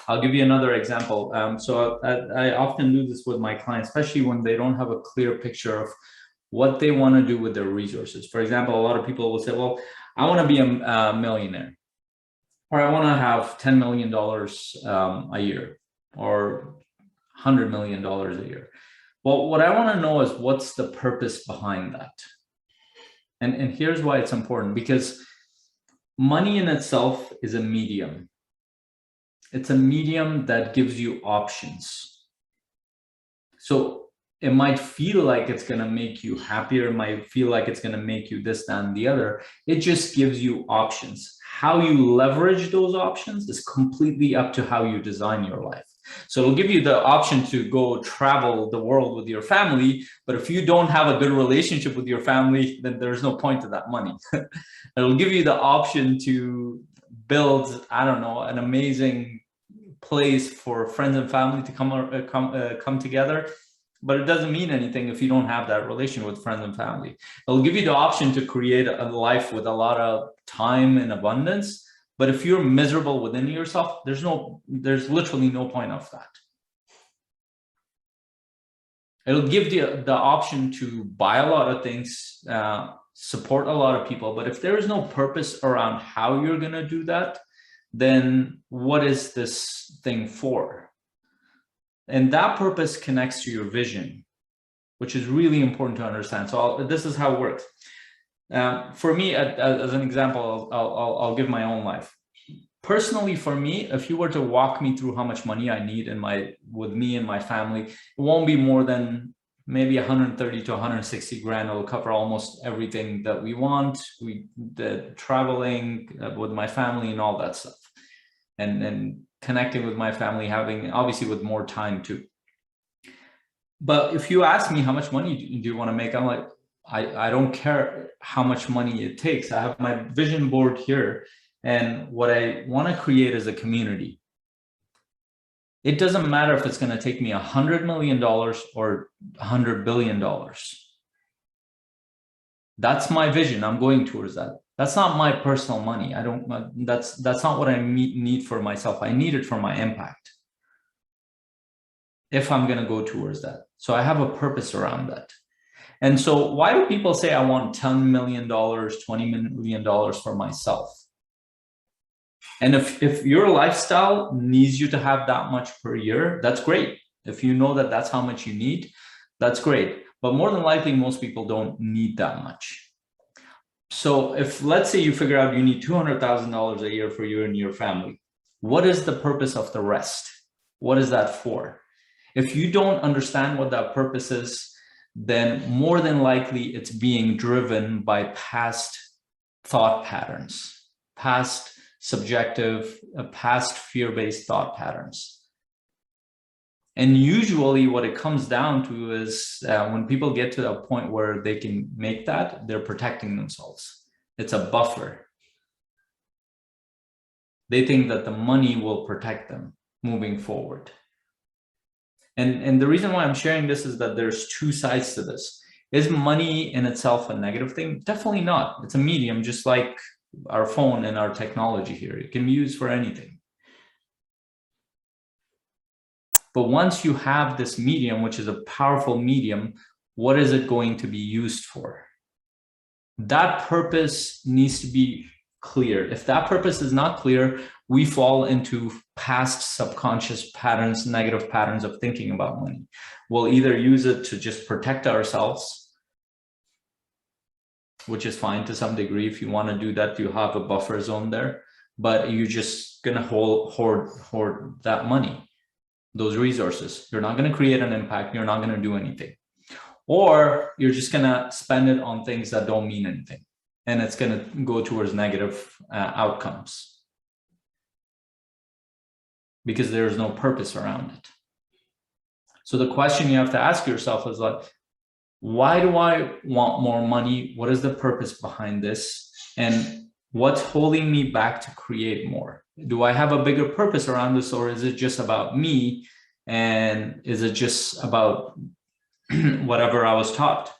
I'll give you another example. So I often do this with my clients, especially when they don't have a clear picture of what they want to do with their resources. For example, a lot of people will say, well, I want to be a millionaire, or I want to have $10 million a year, or $100 million a year. Well, what I want to know is what's the purpose behind that? And here's why it's important, because money in itself is a medium. It's a medium that gives you options. So it might feel like it's going to make you happier. It might feel like it's going to make you this, that, and the other. It just gives you options. How you leverage those options is completely up to how you design your life. So it'll give you the option to go travel the world with your family, but if you don't have a good relationship with your family, then there's no point to that money. It'll give you the option to build, I don't know, an amazing place for friends and family to come together, but it doesn't mean anything if you don't have that relation with friends and family. It'll give you the option to create a life with a lot of time and abundance. But if you're miserable within yourself, there's literally no point of that. It'll give you the option to buy a lot of things, support a lot of people. But if there is no purpose around how you're going to do that, then what is this thing for? And that purpose connects to your vision, which is really important to understand. So this is how it works. For me, as an example, I'll give my own life. Personally, for me, if you were to walk me through how much money I need with me and my family, it won't be more than maybe 130 to 160 grand. It'll cover almost everything that we want. The traveling with my family and all that stuff, and connecting with my family, having obviously with more time too. But if you ask me how much money do you want to make, I'm like, I don't care how much money it takes. I have my vision board here, and what I want to create is a community. It doesn't matter if it's going to take me $100 million or $100 billion. That's my vision. I'm going towards that. That's not my personal money. That's not what I need for myself. I need it for my impact, if I'm going to go towards that. So I have a purpose around that. And so why do people say I want $10 million, $20 million for myself? And if your lifestyle needs you to have that much per year, that's great. If you know that that's how much you need, that's great. But more than likely, most people don't need that much. So if, let's say you figure out you need $200,000 a year for you and your family, what is the purpose of the rest? What is that for? If you don't understand what that purpose is, then more than likely it's being driven by past thought patterns, past subjective, past fear-based thought patterns. And usually what it comes down to is when people get to a point where they can make that, they're protecting themselves. It's a buffer. They think that the money will protect them moving forward. And the reason why I'm sharing this is that there's two sides to this. Is money in itself a negative thing? Definitely not. It's a medium, just like our phone and our technology here. It can be used for anything. But once you have this medium, which is a powerful medium, what is it going to be used for? That purpose needs to be clear. If that purpose is not clear, we fall into past subconscious patterns, negative patterns of thinking about money. We'll either use it to just protect ourselves, which is fine to some degree. If you want to do that, you have a buffer zone there, but you're just going to hoard that money, those resources. You're not going to create an impact. You're not going to do anything. Or you're just going to spend it on things that don't mean anything. And it's going to go towards negative outcomes because there's no purpose around it. So the question you have to ask yourself is like, why do I want more money? What is the purpose behind this? And what's holding me back to create more? Do I have a bigger purpose around this, or is it just about me? And is it just about whatever I was taught?